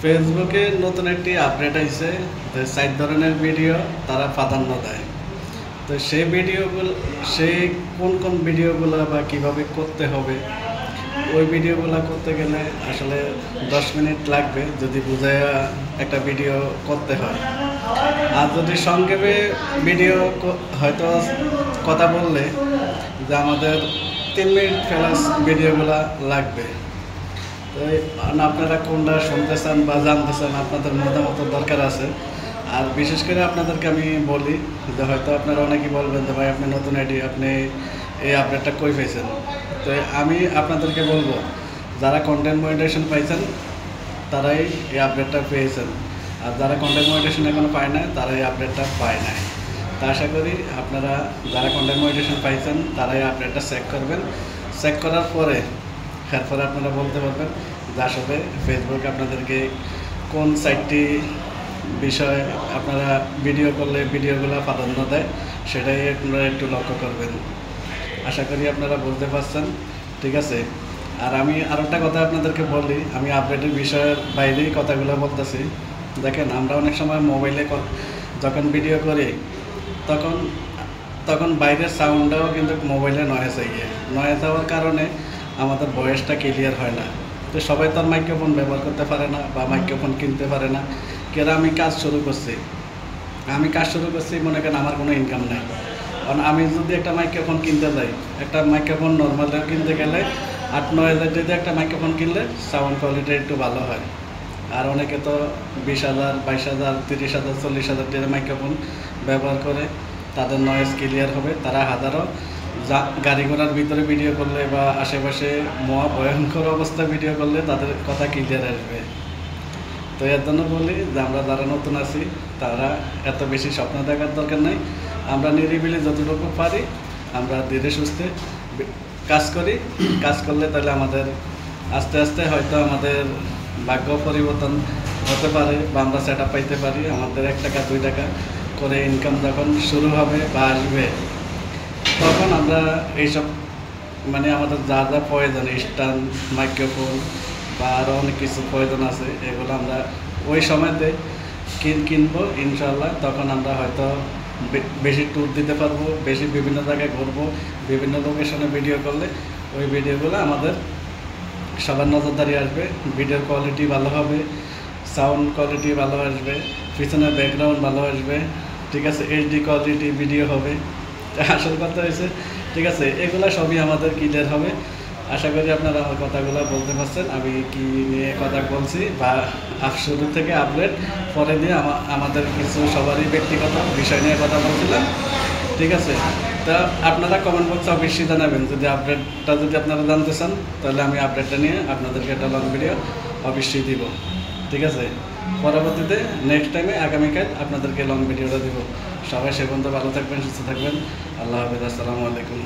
ফেসবুকে নতুন একটি আপডেট আইছে যে 4 ধরনের ভিডিও তারা প্রাধান্য দেয়। তো সেই কোন কোন ভিডিওগুলো বা কিভাবে করতে হবে, ওই ভিডিওগুলো করতে গেলে আসলে 10 মিনিট লাগবে যদি বুঝাইয়া একটা ভিডিও করতে হয়। আর যদি সংক্ষেপে ভিডিও হয়তো কথা বললে যে আমাদের 3 মিনিট প্লাস ভিডিওগুলো লাগবে। তো আপনারা কোনটা শুনতে চান বা জানতে চান, আপনাদের মতামত দরকার আছে। আর বিশেষ করে আপনাদেরকে আমি বলি যে হয়তো আপনারা অনেকেই বলবেন যে ভাই আপনি নতুন আইডি, আপনি এই আপডেটটা কই পেয়েছেন। তো আমি আপনাদেরকে বলবো, যারা কন্টেন্ট মনিটাইজেশন পাইছেন তারাই এই আপডেটটা পেয়েছেন, আর যারা কন্টেন্ট মনিটাইজেশন এখনো পায় না তারা এই আপডেটটা পায় না। তা আশা করি আপনারা যারা কন্টেন্ট মনিটাইজেশন পাইছেন তারাই আপডেটটা চেক করবেন। চেক করার পরে এরপরে আপনারা বলতে পারবেন যে আসলে ফেসবুক আপনাদেরকে কোন সাইটটি বিষয় আপনারা ভিডিও করলে ভিডিওগুলো প্রাধান্য দেয়, সেটাই আপনারা একটু লক্ষ্য করবেন। আশা করি আপনারা বুঝতে পারছেন, ঠিক আছে। আর আমি আরও একটা কথা আপনাদেরকে বলি, আমি আপডেটের বিষয়ের বাইরেই কথাগুলো বলতেছি। দেখেন, আমরা অনেক সময় মোবাইলে যখন ভিডিও করি তখন তখন বাইরের সাউন্ডটাও কিন্তু মোবাইলে নয়েজ হওয়ার কারণে আমাদের ভয়েসটা ক্লিয়ার হয় না। তো সবাই তো আর মাইক্রোফোন ব্যবহার করতে পারে না বা মাইক্রোফোন কিনতে পারে না। কেন আমি কাজ শুরু করছি মনে করেন আমার কোনো ইনকাম নাই। কারণ আমি যদি একটা মাইক্রোফোন কিনতে যাই, একটা মাইক্রোফোন নর্মাল কিনতে গেলে 8-9 হাজার দিয়ে একটা মাইক্রোফোন কিনলে সাউন্ড কোয়ালিটি একটু ভালো হয়। আর অনেকে তো 20,000, 22,000, 30,000, 40,000 দিয়ে মাইক্রোফোন ব্যবহার করে, তাদের নয়েজ ক্লিয়ার হবে। তারা হাজারো গাড়ি ঘোড়ার ভিতরে ভিডিও করলে বা আশেপাশে মহা ভয়ঙ্কর অবস্থায় ভিডিও করলে তাদের কথা ক্লিয়ার আসবে। তো এর জন্য বলি যে আমরা যারা নতুন আছি তারা এত বেশি স্বপ্ন দেখার দরকার নাই। আমরা নিরিবিলি যতটুকু পারি আমরা ধীরে সুস্থে কাজ করলে তাহলে আমাদের আস্তে আস্তে হয়তো আমাদের ভাগ্য পরিবর্তন হতে পারে বা আমরা সেট আপ পাইতে পারি। আমাদের 1 টাকা 2 টাকা করে ইনকাম যখন শুরু হবে বা আসবে, তখন আমরা এইসব আমাদের যা যা প্রয়োজন, স্ট্যান্ড, মাইক্রোফোন বা আরও অনেক কিছু প্রয়োজন আছে, এগুলো আমরা ওই সময়তে কিনবো ইনশাল্লাহ। তখন আমরা হয়তো বেশি ট্যুর দিতে পারবো, বেশি বিভিন্ন জায়গায় ঘুরবো, বিভিন্ন লোকেশনে ভিডিও করলে ওই ভিডিওগুলো আমাদের সবার নজরদারি আসবে। ভিডিওর কোয়ালিটি ভালো হবে, সাউন্ড কোয়ালিটি ভালো আসবে, পিছনের ব্যাকগ্রাউন্ড ভালো আসবে, ঠিক আছে। এইচডি কোয়ালিটি ভিডিও হবে। আসল কথা হয়েছে, ঠিক আছে, এগুলো সবই আমাদের ক্লিয়ার হবে। আশা করি আপনারা আমার কথাগুলো বলতে পারছেন আমি কি নিয়ে কথা বলছি, বা শুরু থেকে আপডেট পরে দিয়ে আমাদের কিছু সবারই ব্যক্তিগত বিষয় নিয়ে কথা বলছিলাম, ঠিক আছে। তা আপনারা কমেন্ট বক্সে অবশ্যই জানাবেন যদি আপডেটটা আপনারা জানতে চান, তাহলে আমি আপডেটটা নিয়ে আপনাদেরকে একটা লং ভিডিও অবশ্যই দিব, ঠিক আছে। পরবর্তীতে নেক্সট টাইমে আগামীকাল আপনাদেরকে লং ভিডিওটা দিব। সবাই সে পর্যন্ত ভালো থাকবেন, সুস্থ থাকবেন। আল্লাহ হাফেজ, আসসালামু আলাইকুম।